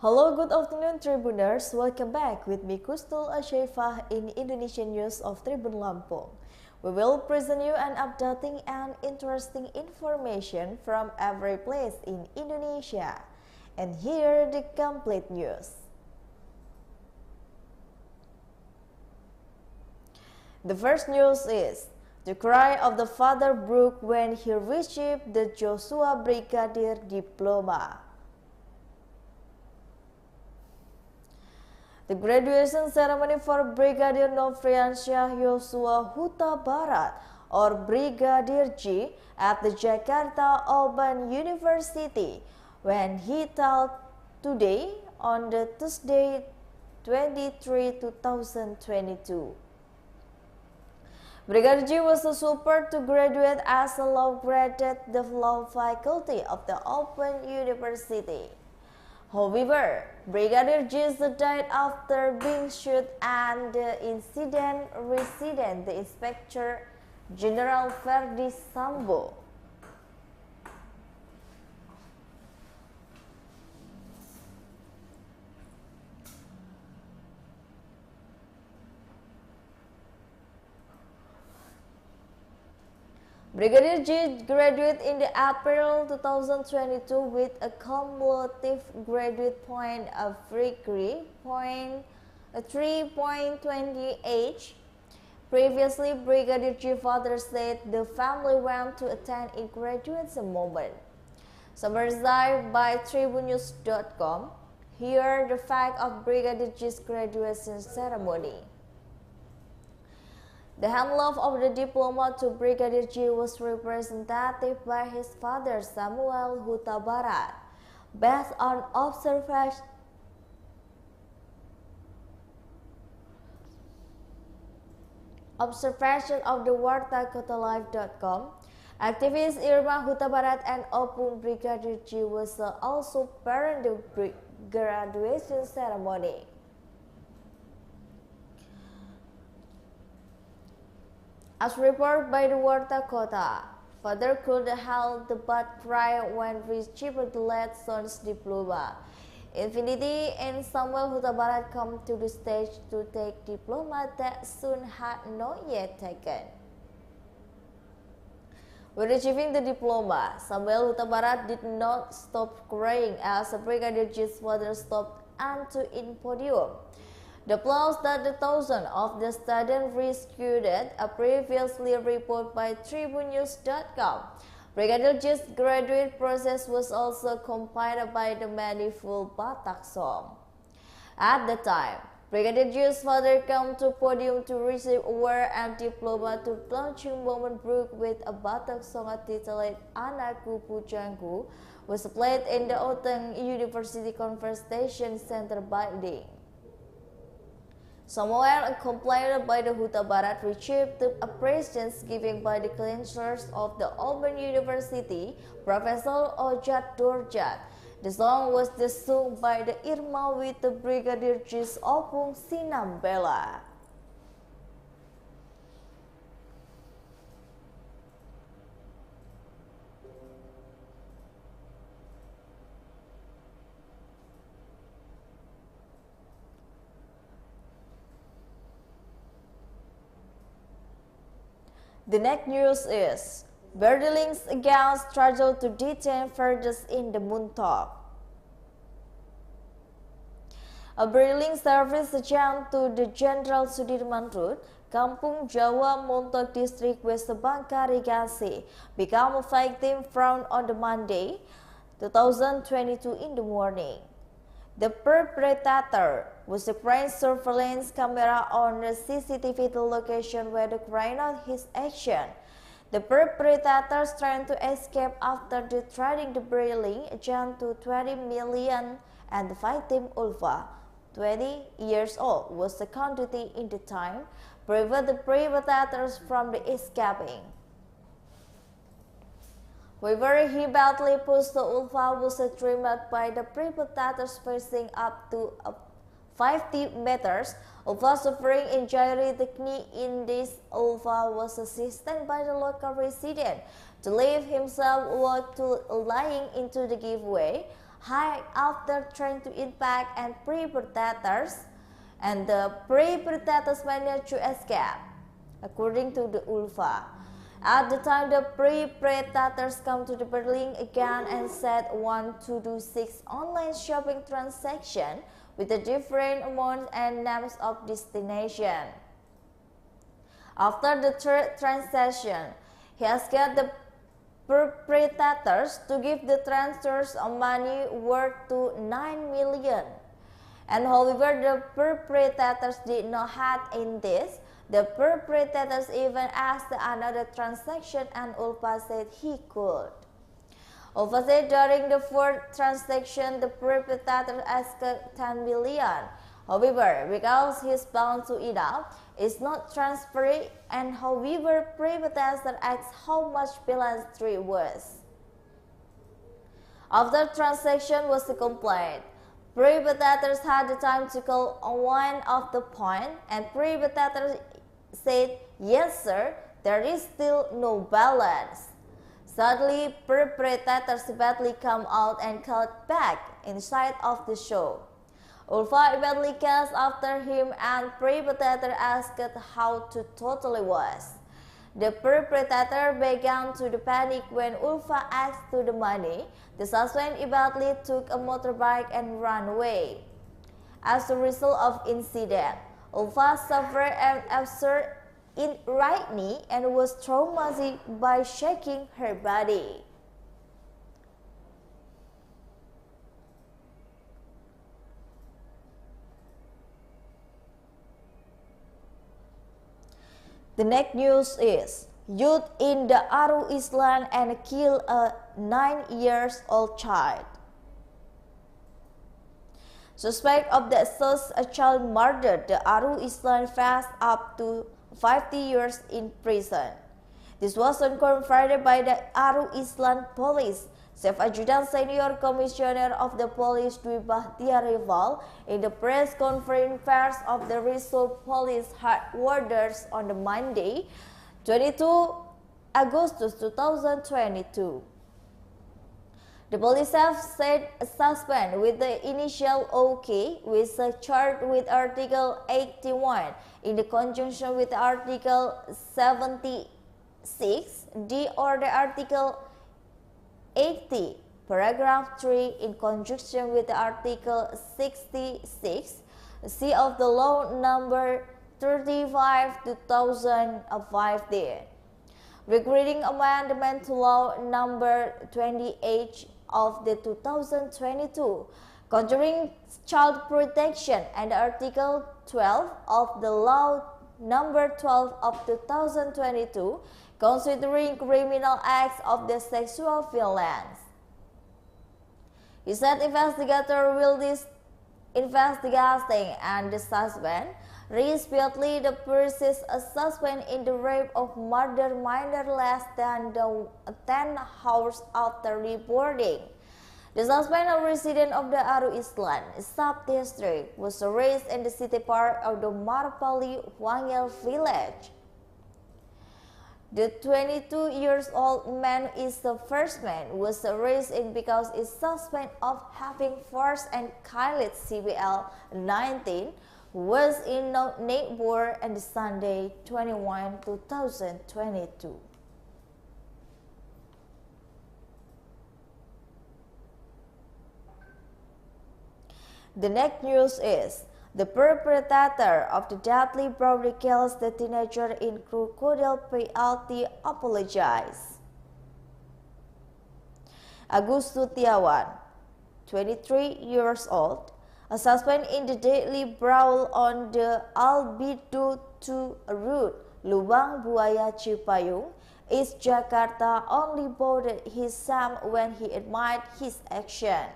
Hello, good afternoon, Tribuners. Welcome back with me, Kustul Ashefah, in Indonesia News of Tribun Lampung. We will present you an updating and interesting information from every place in Indonesia. And here the complete news. The first news is, the cry of the father broke when he received the Jhosua Brigadier Diploma. The graduation ceremony for Brigadier Nofriansyah Yosua Hutabarat, or Brigadier J, at the Jakarta Open University, when he held today on the Tuesday 23, 2022. Brigadier J was super to graduate as a law graduate the law faculty of the Open University. However, Brigadier J died after being shot, and the incident resident the Inspector General Ferdi Sambo. Brigadier J graduated in the April 2022 with a cumulative graduate point of 3.28. Previously, Brigadier J father said the family went to attend a graduate ceremony. Summarized by TribunNews.com, here the fact of Brigadier J's graduation ceremony. The handoff of the diploma to Brigadier J was represented by his father Samuel Hutabarat, based on observation of the wartakotalife.com. Activist Irma Hutabarat and Opung Brigadier J was also parent the graduation ceremony. As reported by the Warta Kota, father could hold the birth cry when received the late son's diploma. Infinity and Samuel Hutabarat come to the stage to take diploma that soon had not yet taken. When receiving the diploma, Samuel Hutabarat did not stop crying as Brigadier J's father stopped onto in podium. The applause that the thousands of the students received, a previously report by TribunNews.com. Brigadier J's graduate process was also compiled by the manifold Batak song. At the time, Brigadier J's father came to podium to receive award and diploma. To launching moment broke with a Batak song titled Anakku Pujaanku was played in the Open University Conversation Center building. Samuel, accompanied by the Hutabarat, received the appreciations given by the chancellors of the Open University, Professor Ojat Dorjat. The song was sung by the Irma with the Brigadier J's Opung Sinambela. The next news is, BRILlink's against struggle to detain Fraudsters in the Muntok. A BRILlink service Jalan to the Jenderal Sudirman route, Kampung Jawa, Muntok District, West Bangka Regency, became a victim found on the Monday, 2022 in the morning. The perpetrator was a crane surveillance camera on the CCTV location where the carried out his action. The perpetrator trying to escape after trading the BRILlink down to 20 million, and the victim Ulfa, 20 years old, was the conducting in the time, prevent the perpetrators from the escaping. However, he badly pushed the Ulfa was trimmed by the perpetrators facing up to 50 meters. Ulfa suffering injury the knee in this. Ulfa was assisted by the local resident to leave himself while lying into the giveaway. hiked after trying to impact and perpetrators, and the perpetrators managed to escape, according to the ULFA. At the time, the perpetrators come to the BRILlink again and said want to do 6 online shopping transactions with a different amounts and names of destination. After the third transaction, he asked the perpetrators to give the transfers of money worth to 9 million. And however, the perpetrators did not have in this. The perpetrators even asked another transaction, and ULFA said he could. ULFA said during the fourth transaction, the perpetrator asked 10 million. However, because he's bound to it up, it's not transferred, and however, perpetrator asked how much balance 3 was. After transaction was complete, perpetrators had the time to call on one of the point, and perpetrators said, "Yes, sir, there is still no balance." Suddenly, perpetrators badly come out and cut back inside of the show. ULFA immediately cast after him, and perpetrator asked how to totally was. The perpetrator began to panic when ULFA asked to the money. The suspect immediately took a motorbike and ran away. As a result of incident, ULFA suffered an absurd in right knee and was traumatized by shaking her body. The next news is youth in the Aru Islands and kill a 9-year-old child. Suspect of the assault a child murder, the Aru Islands faced up to 50 years in prison. This was confirmed Friday by the Aru Island Police. Chief Adjutant Senior Commissioner of the Police Brigadier J in the press conference of the result police headquarters on the Monday, 22 August 2022. The police have said a suspect with the initial OK was charged with Article 81 in the conjunction with Article 76 D or the Article 80, paragraph 3 in conjunction with Article 66 C of the Law Number 35/2005 there, regarding amendment to Law Number 28 of the 2022 concerning child protection and Article 12 of the Law Number 12 of 2022 considering criminal acts of the sexual violence. He said investigator will investigating and the suspect repeatedly the persist a suspect in the rape of murder minor less than 10 hours after reporting. The suspect, a resident of the Aru Islands sub-district, was arrested in the city part of the Marpali Wangel village. The 22-year-old man is the first man who was arrested because he is suspect of having forced and killed CBL-19 who was in neighbor on Sunday 21, 2022. The next news is the perpetrator of the deadly brawl kills the teenager in crocodile penalty apologized. Agus Setiawan, 23 years old, a suspect in the deadly brawl on the Al Baidho II route, Lubang Buaya Cipayung, East Jakarta, only boarded his son when he admitted his action.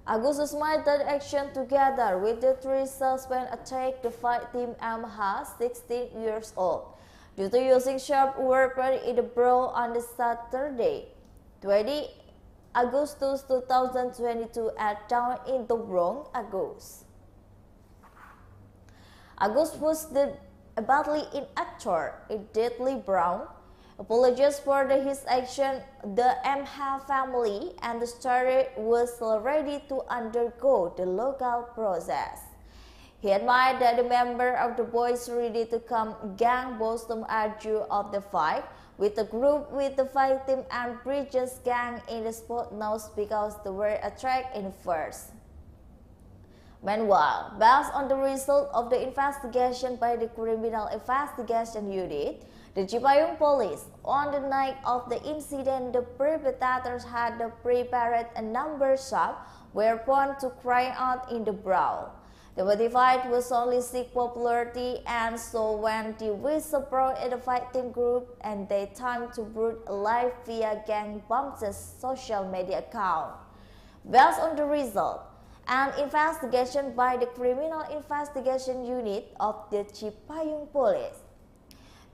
Agus admitted action together with the 3 suspects attacked the victim Amha, 16 years old, due to using sharp weapon in the brawl on the Saturday, 20 August 2022 at town in Tobrong, Agus. Agus was badly injured, a deadly brawl. Apologized for his action. The MH family and the story was ready to undergo the legal process. He admitted that the member of the boys ready to come gang bosom argue of the fight with the group with the victim and Bridges gang in the spot knows because they were attacked in first. Meanwhile, based on the result of the investigation by the Criminal Investigation Unit, the Cipayung police, on the night of the incident, the perpetrators had prepared a number shot weapon to cry out in the brawl. The motivated was only seek popularity, and so when the whistle at the fighting group and they time to brood live via gang bombs' social media account. Based on the result, an investigation by the Criminal Investigation Unit of the Cipayung police,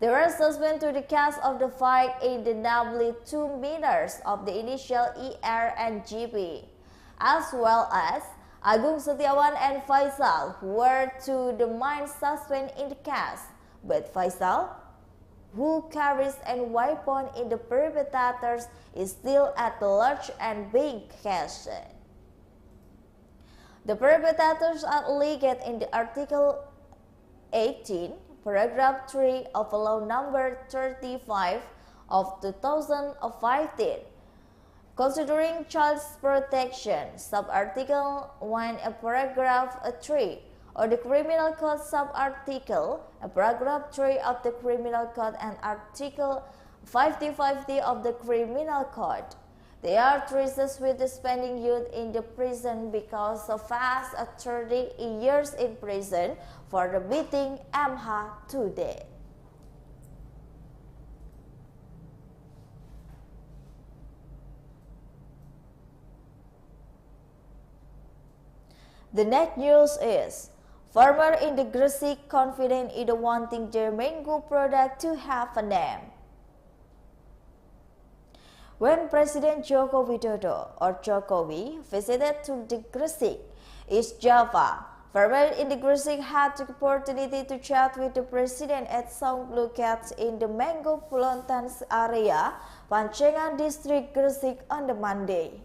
there were suspended to the case of the fight in the namely 2 minors of the initial ER and GP, as well as Agus Setiawan and Faisal, who were to the main suspect in the case, but Faisal, who carries a weapon in the perpetrators, is still at large and being caged. The perpetrators are alleged in the Article 18, Paragraph 3 of Law Number 35 of 2015, considering child protection, Sub-Article 1, Paragraph 3, or the Criminal Code Sub-Article, Paragraph 3 of the Criminal Code and Article 5050 of the Criminal Code. They are charged with spending youth in the prison because of fast 30 years in prison for the beating MH to death. The next news is, farmer in the Gresik confident in wanting their mango product to have a name. When President Joko Widodo or Jokowi visited to the Gresik, East Java, farmers in the Gresik had the opportunity to chat with the President at some locations in the mango plantains area, Pancengan District, Gresik on the Monday.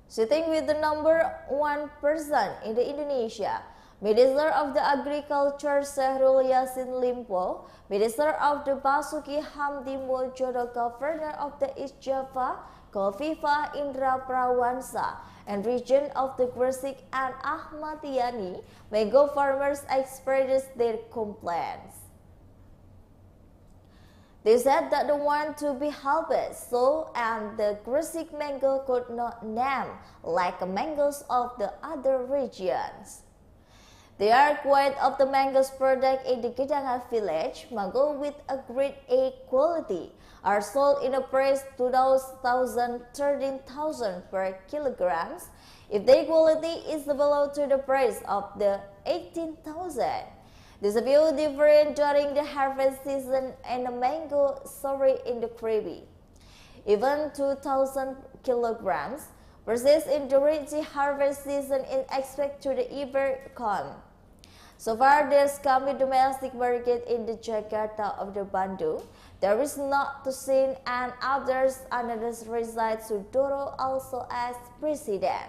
Sitting with the number 1 person in the Indonesia, Minister of the Agriculture Syahrul Yassin Limpo, Minister of the Basuki Hamdi Muljono, Governor of the East Java, Kofifa Indra Prawansa, and region of the Gresik and Ahmad Yani, mango farmers expressed their complaints. They said that they want to be helped, so and the Gresik mango could not name like the mangoes of the other regions. They are quite of the mangoes product in the Gedangan village, mango with a grade A quality, are sold in a price 2,000 13,000 per kilograms, if the quality is below to the price of the 18,000. This is view different during the harvest season and the mango sorry in the Krabi. Even 2,000 kilograms purchased in the rich harvest season is expected to the ever come. So far, there's coming domestic market in the Jakarta of the Bandung. There is not to see and others another reside Sudoro also as president.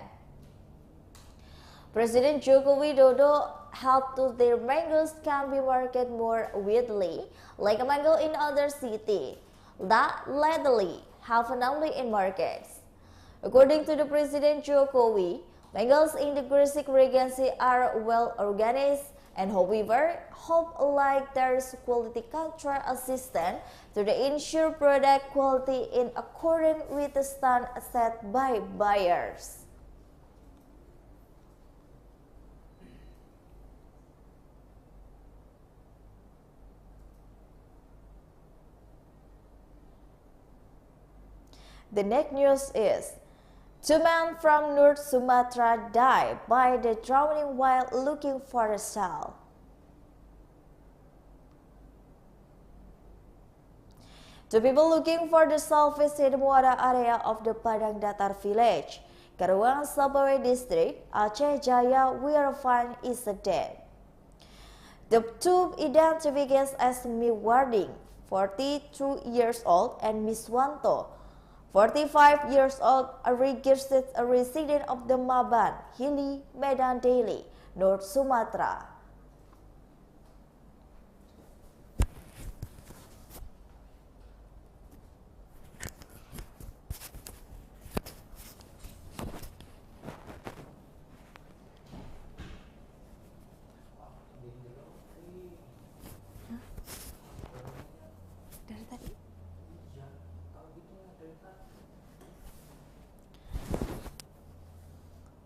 President Joko Widodo helped to their mangoes can be marketed more widely, like a mango in other cities that lately have only in markets. According to the President Jokowi, mangoes in the Gresik Regency are well organized and however hope like there's quality control assistance to the ensure product quality in accordance with the standard set by buyers. The next news is, 2 men from North Sumatra died by the drowning while looking for a cell. Two people looking for the salvage in the water area of the Padang Datar village, Karawang Subway District, Aceh Jaya, were found is dead. The two identified as Miwarding, 42 years old, and Miswanto, 45 years old, a resident of the Maban, Hili, Medan Daily, North Sumatra.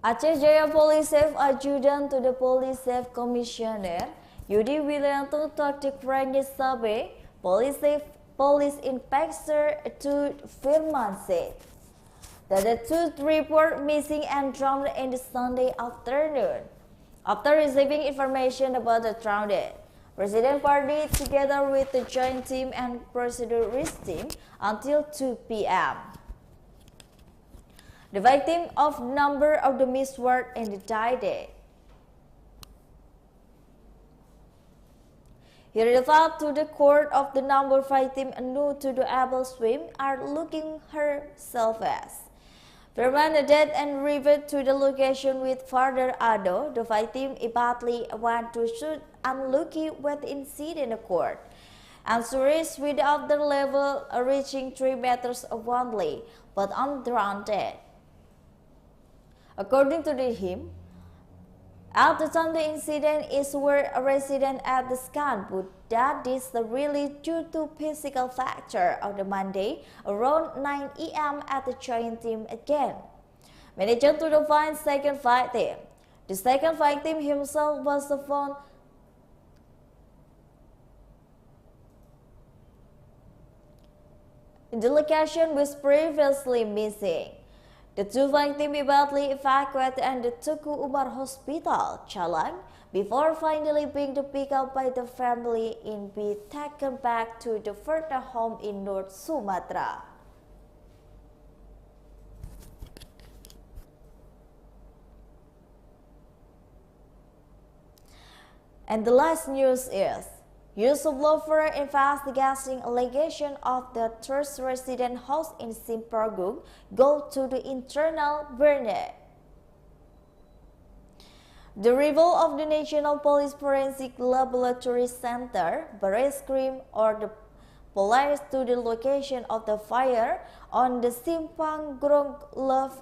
Aceh Jaya Police Chief Adjutant to the Police Chief Commissioner Yudi Wilanto Taktik Rangit Sabe, Police Inspector to Firman said that the two report missing and drowned in the Sunday afternoon. After receiving information about the drowned, resident party together with the joint team and procedurist team until 2 p.m. The victim of number of the missed word and the died. He referred to the court of the number victim new to the able swim are looking herself as. Firman dead and revert to the location with further ado. The victim immediately went to shoot unlucky with incident occurred. Answers without the level reaching 3 meters only, but undrowned. According to him, at the time the incident is where a resident at the scan, but that is really due to physical factor of the Monday around 9 a.m. at the joint team again. Manager to the find second victim. The second victim himself was found in the location was previously missing. The two victims immediately evacuated and the Tuku Umar Hospital, Chalang, before finally being picked up by the family and be taken back to the further home in North Sumatra. And the last news is, use of law for investigating allegation of the third resident house in Simpangung go to the internal burner. The review of the National Police Forensic Laboratory Center, BRILink, or the police to the location of the fire on the Simpangung Love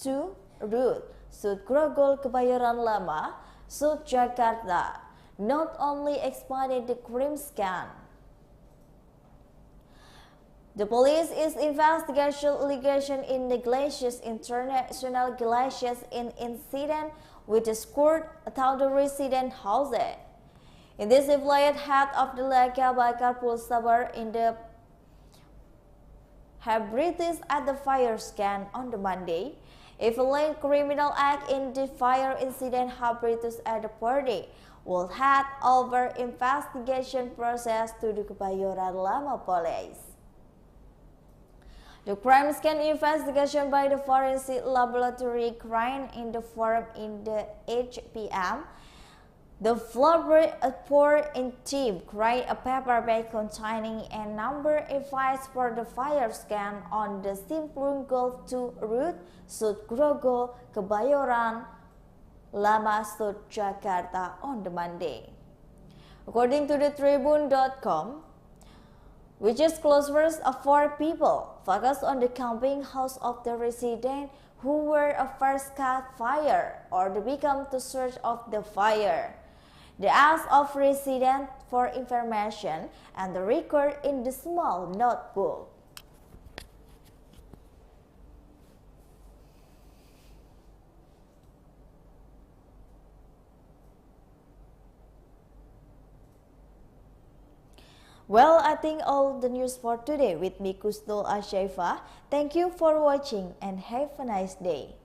2 route, Sud Grogol Kebayoran Lama, Sud Jakarta, not only expanded the crime scan. The police is investigating allegation in negligence international glaciers in incident with the scored 1,000 resident houses. In this employed head of the Laka Bakar Pulsabar in the Habritis at the fire scan on the Monday. If a late criminal act in the fire incident Habritis at the party will head over investigation process to the Kebayoran Lama Police. The crime scan investigation by the forensic laboratory crime in the forum in the 8 p.m. The floor report in team create a paper bag containing a number of files for the fire scan on the Simpangung Golf 2 route, Sud Grogol, Kebayoran Lama, Sud Jakarta on the Monday. According to the Tribun.com, which is closest of 4 people, focused on the camping house of the resident who were a first caught fire or the victim to search of the fire. The ask of resident for information and the record in the small notebook. Well, I think all the news for today with me Kusnul Ashaifa. Thank you for watching and have a nice day.